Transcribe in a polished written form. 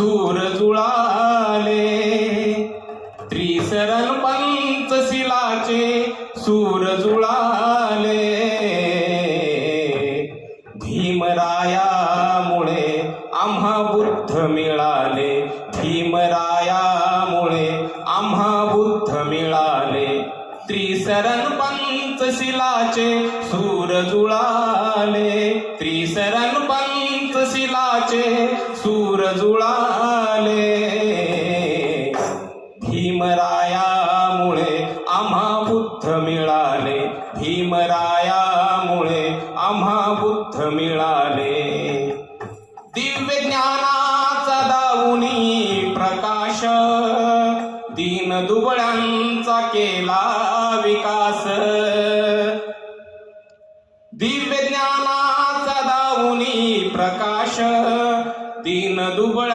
सूर जुळाले, त्रिसरण पंचशिलाचे सूर जुळाले. भीमरायामुळे आम्हा बुद्ध मिळाले, भीमरायामुळे आम्हा बुद्ध मिळाले. त्रिसरण पंचशिलाचे सूर जुळाले, त्रिसरण पंचशिलाचे सूर जुळाले. भीमरायामुळे आम्हा बुद्ध मिळाले, भीमरायामुळे आम्हा बुद्ध मिळाले. दिव्य ज्ञानाचा दावुनी प्रकाश, दीन दुबळ्यांचा केला विकास. दिव्य ज्ञानाचा दावुनी प्रकाश, दीन दुबळ